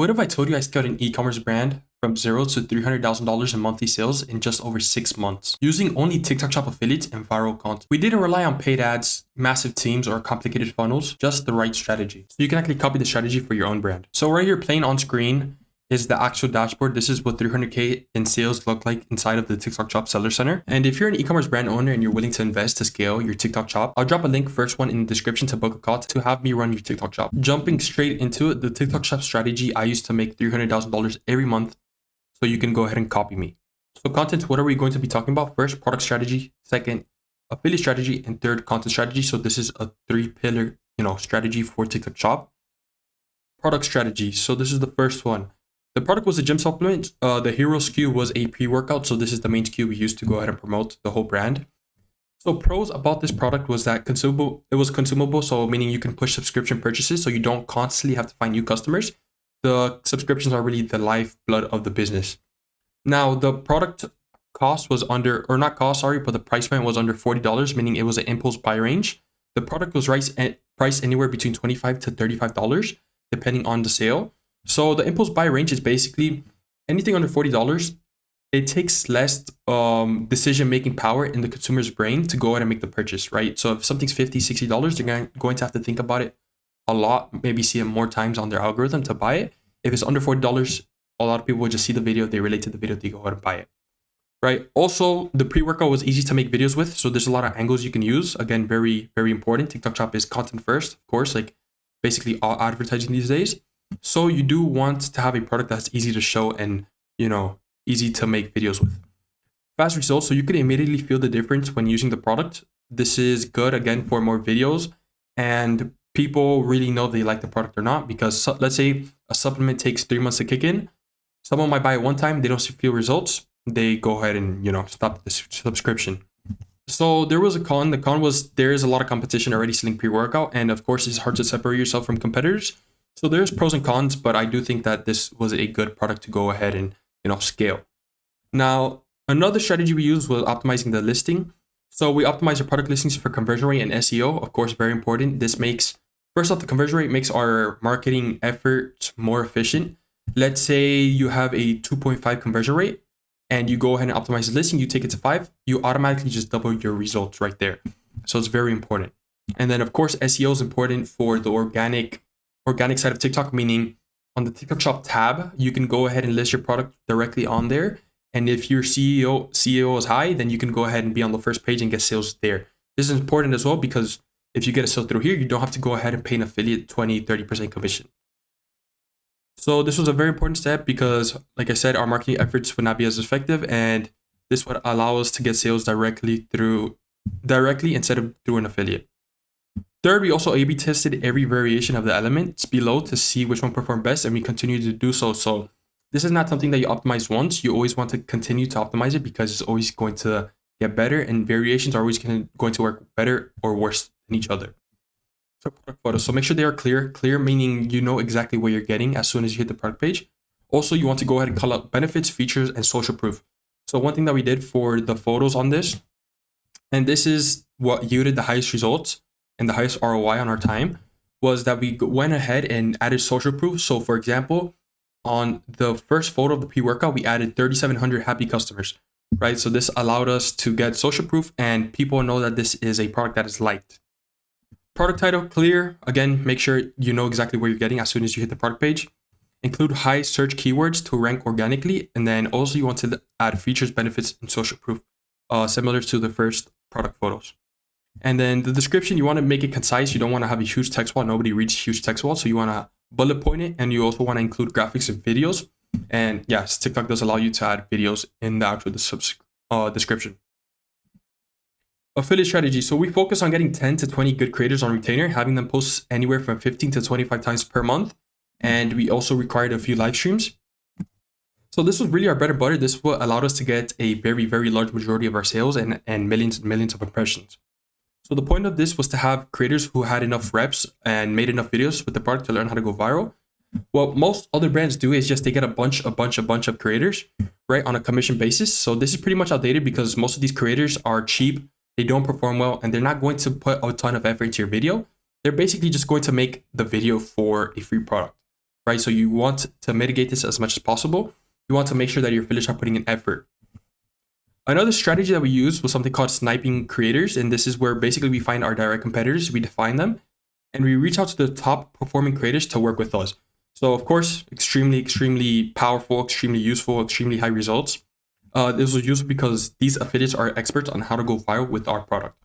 What if I told you I scaled an e-commerce brand from zero to $300,000 in monthly sales in just over 6 months using only TikTok Shop affiliates and viral content? We didn't rely on paid ads, massive teams, or complicated funnels, just the right strategy. So you can actually copy the strategy for your own brand. So right here, playing on screen is the actual dashboard. This is what 300K in sales look like inside of the TikTok Shop Seller Center. And if you're an e-commerce brand owner and you're willing to invest to scale your TikTok Shop, I'll drop a link, first one in the description, to book a call to have me run your TikTok Shop. Jumping straight into it, the TikTok Shop strategy I used to make $300,000 every month. So you can go ahead and copy me. So content, what are we going to be talking about? First, product strategy. Second, affiliate strategy. And third, content strategy. So this is a 3-pillar, strategy for TikTok Shop. Product strategy. So this is the first one. The product was a gym supplement. The hero SKU was a pre-workout. So this is the main SKU we used to go ahead and promote the whole brand. So pros about this product was that it was consumable. So meaning you can push subscription purchases. So you don't constantly have to find new customers. The subscriptions are really the lifeblood of the business. Now the product cost was but the price point was under $40, meaning it was an impulse buy range. The product was priced anywhere between $25 to $35, depending on the sale. So the impulse buy range is basically anything under $40. It takes less decision-making power in the consumer's brain to go ahead and make the purchase, right? So if something's $50, $60, they're going to have to think about it a lot, maybe see it more times on their algorithm to buy it. If it's under $40, a lot of people will just see the video, they relate to the video, they go ahead and buy it, right? Also, the pre-workout was easy to make videos with. So there's a lot of angles you can use. Again, very, very important. TikTok Shop is content first, of course, like basically all advertising these days. So you do want to have a product that's easy to show and, easy to make videos with. Fast results. So you can immediately feel the difference when using the product. This is good, again, for more videos, and people really know they like the product or not, because let's say a supplement takes 3 months to kick in. Someone might buy it one time, they don't feel results, they go ahead and stop the subscription. So there was a con. The con was there is a lot of competition already selling pre-workout, and of course it's hard to separate yourself from competitors. So there's pros and cons, but I do think that this was a good product to go ahead and scale. Now another strategy we used was optimizing the listing. So we optimize our product listings for conversion rate and SEO, of course, very important. This makes, first off, the conversion rate makes our marketing efforts more efficient. Let's say you have a 2.5 conversion rate and you go ahead and optimize the listing, you take it to 5, you automatically just double your results right there. So it's very important. And then of course, SEO is important for the organic side of TikTok, meaning on the TikTok Shop tab, you can go ahead and list your product directly on there. And if your CEO is high, then you can go ahead and be on the first page and get sales there. This is important as well, because if you get a sale through here, you don't have to go ahead and pay an affiliate 20, 30% commission. So this was a very important step because, like I said, our marketing efforts would not be as effective, and this would allow us to get sales directly instead of through an affiliate. Third, we also A/B tested every variation of the elements below to see which one performed best, and we continue to do so. So this is not something that you optimize once. You always want to continue to optimize it because it's always going to get better, and variations are always going to work better or worse than each other. So product photos. So make sure they are clear. Clear meaning you know exactly what you're getting as soon as you hit the product page. Also, you want to go ahead and call out benefits, features, and social proof. So one thing that we did for the photos on this, and this is what yielded the highest results and the highest ROI on our time, was that we went ahead and added social proof. So for example, on the first photo of the pre-workout, we added 3,700 happy customers, right? So this allowed us to get social proof and people know that this is a product that is liked. Product title, clear. Again, make sure you know exactly what you're getting as soon as you hit the product page. Include high search keywords to rank organically. And then also you want to add features, benefits, and social proof, similar to the first product photos. And then the description, you want to make it concise. You don't want to have a huge text wall. Nobody reads huge text wall. So you want to bullet point it, and you also want to include graphics and videos. And yes, TikTok does allow you to add videos in the actual description. Affiliate strategy. So we focus on getting 10 to 20 good creators on retainer, having them post anywhere from 15 to 25 times per month. And we also required a few live streams. So this was really our bread and butter. This will allow us to get a very, very large majority of our sales and millions and millions of impressions. So the point of this was to have creators who had enough reps and made enough videos with the product to learn how to go viral. What most other brands do is just they get a bunch of creators, right, on a commission basis. So this is pretty much outdated because most of these creators are cheap, they don't perform well, and they're not going to put a ton of effort into your video. They're basically just going to make the video for a free product. right? So you want to mitigate this as much as possible. You want to make sure that your affiliates are putting in effort. Another strategy that we use was something called sniping creators. And this is where basically we find our direct competitors, we define them, and we reach out to the top performing creators to work with us. So of course, extremely powerful, extremely useful, extremely high results. This was useful because these affiliates are experts on how to go viral with our product.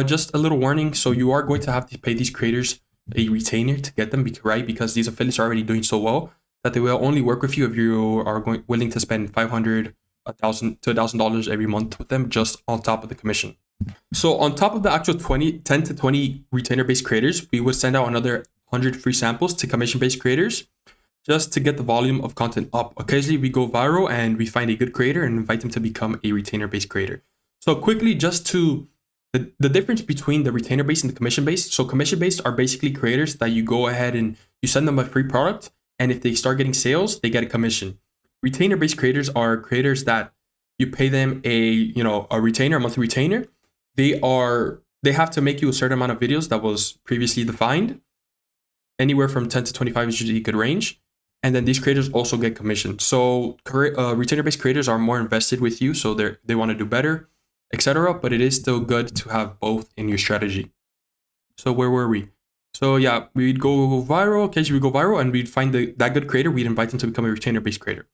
Just a little warning. So you are going to have to pay these creators a retainer to get them, right? Because these affiliates are already doing so well that they will only work with you if you are willing to spend $500, $1,000 to $1,000 every month with them, just on top of the commission. So on top of the actual 10 to 20 retainer-based creators, we would send out another 100 free samples to commission-based creators just to get the volume of content up. Occasionally we go viral and we find a good creator and invite them to become a retainer-based creator. So quickly, just to the difference between the retainer-based and the commission-based. So commission-based are basically creators that you go ahead and you send them a free product, and if they start getting sales, they get a commission. Retainer-based creators are creators that you pay them a retainer, a monthly retainer. They have to make you a certain amount of videos that was previously defined. Anywhere from 10 to 25 is usually a good range. And then these creators also get commission. So retainer-based creators are more invested with you, so they want to do better, etc. But it is still good to have both in your strategy. So where were we? So yeah, we'd go viral. Occasionally we go viral, and we'd find that good creator. We'd invite them to become a retainer-based creator.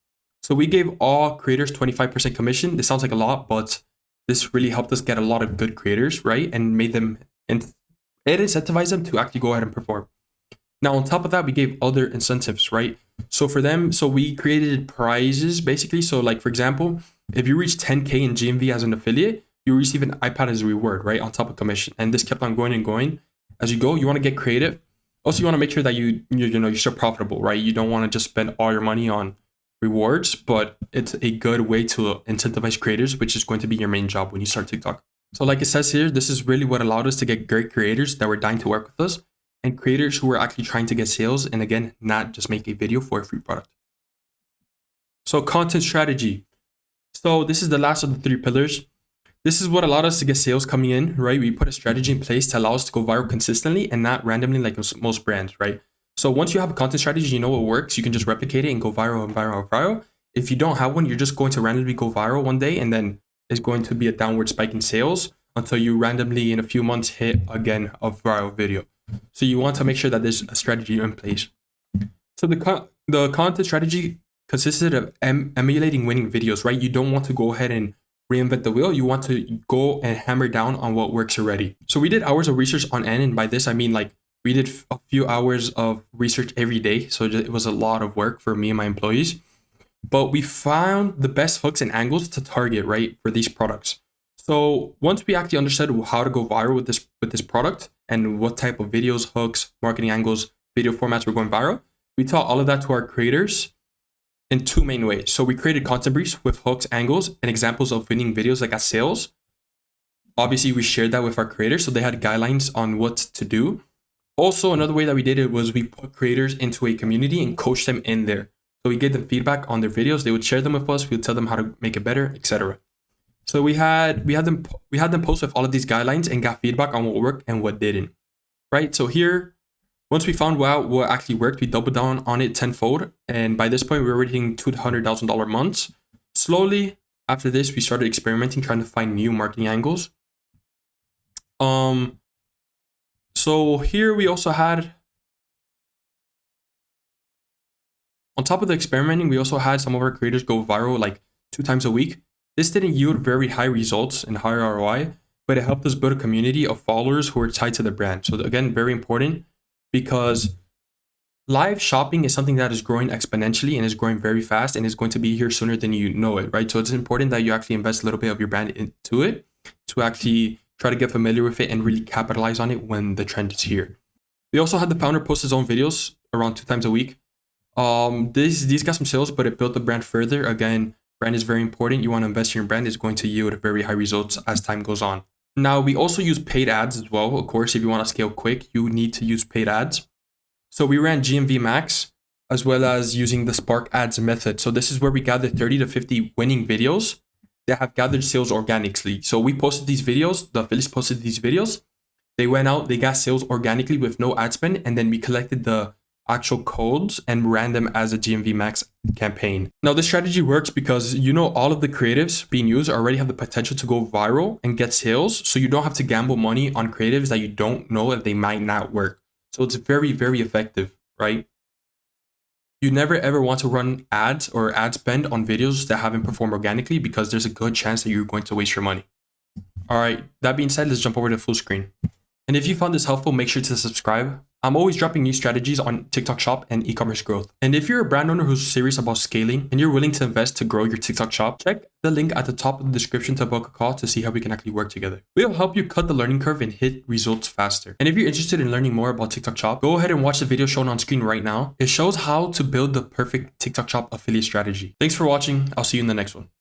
So we gave all creators 25% commission. This sounds like a lot, but this really helped us get a lot of good creators, right? And made them, and it incentivized them to actually go ahead and perform. Now, on top of that, we gave other incentives, right? So for them, so we created prizes basically. So like, for example, if you reach 10K in GMV as an affiliate, you receive an iPad as a reward, right? On top of commission. And this kept on going and going. As you go, you want to get creative. Also, you want to make sure that you're still profitable, right? You don't want to just spend all your money on rewards, but it's a good way to incentivize creators, which is going to be your main job when you start TikTok. So like it says here, this is really what allowed us to get great creators that were dying to work with us, and creators who were actually trying to get sales, and again, not just make a video for a free product. So content strategy. So this is the last of the 3 pillars. This is what allowed us to get sales coming in, right? We put a strategy in place to allow us to go viral consistently and not randomly like most brands, right? So once you have a content strategy, you know what works, you can just replicate it and go viral and viral and viral. If you don't have one, you're just going to randomly go viral one day, and then it's going to be a downward spike in sales until you randomly in a few months hit again a viral video. So you want to make sure that there's a strategy in place. So the content strategy consisted of emulating winning videos, right? You don't want to go ahead and reinvent the wheel. You want to go and hammer down on what works already. So we did hours of research on end, and by this I mean like we did a few hours of research every day. So it was a lot of work for me and my employees. But we found the best hooks and angles to target, right, for these products. So once we actually understood how to go viral with this product and what type of videos, hooks, marketing angles, video formats were going viral, we taught all of that to our creators in 2 main ways. So we created content briefs with hooks, angles, and examples of winning videos like at sales. Obviously, we shared that with our creators, so they had guidelines on what to do. Also, another way that we did it was we put creators into a community and coached them in there. So we gave them feedback on their videos. They would share them with us. We would tell them how to make it better, etc. So we had them post with all of these guidelines and got feedback on what worked and what didn't. Right. So here, once we found out what actually worked, we doubled down on it tenfold. And by this point, we were already hitting $200,000 months. Slowly after this, we started experimenting, trying to find new marketing angles. So here we also had, on top of the experimenting, we also had some of our creators go viral like 2 times a week. This didn't yield very high results and high ROI, but it helped us build a community of followers who are tied to the brand. So again, very important, because live shopping is something that is growing exponentially and is growing very fast and is going to be here sooner than you know it, right? So it's important that you actually invest a little bit of your brand into it to actually try to get familiar with it and really capitalize on it when the trend is here. We also had the founder post his own videos around 2 times a week. These got some sales, but it built the brand further. Again, brand is very important. You want to invest in your brand. It's going to yield very high results as time goes on. Now, we also use paid ads as well. Of course, if you want to scale quick, you need to use paid ads. So we ran GMV Max as well as using the Spark Ads method. So this is where we gather 30 to 50 winning videos that have gathered sales organically. So we posted these videos, the affiliates posted these videos. They went out, they got sales organically with no ad spend, and then we collected the actual codes and ran them as a GMV max campaign. Now, this strategy works because all of the creatives being used already have the potential to go viral and get sales. So you don't have to gamble money on creatives that you don't know if they might not work. So it's very, very effective, right? You never ever want to run ads or ad spend on videos that haven't performed organically because there's a good chance that you're going to waste your money. All right, that being said, let's jump over to full screen. And if you found this helpful, make sure to subscribe. I'm always dropping new strategies on TikTok shop and e-commerce growth. And if you're a brand owner who's serious about scaling and you're willing to invest to grow your TikTok shop, check the link at the top of the description to book a call to see how we can actually work together. We'll help you cut the learning curve and hit results faster. And if you're interested in learning more about TikTok shop, go ahead and watch the video shown on screen right now. It shows how to build the perfect TikTok shop affiliate strategy. Thanks for watching. I'll see you in the next one.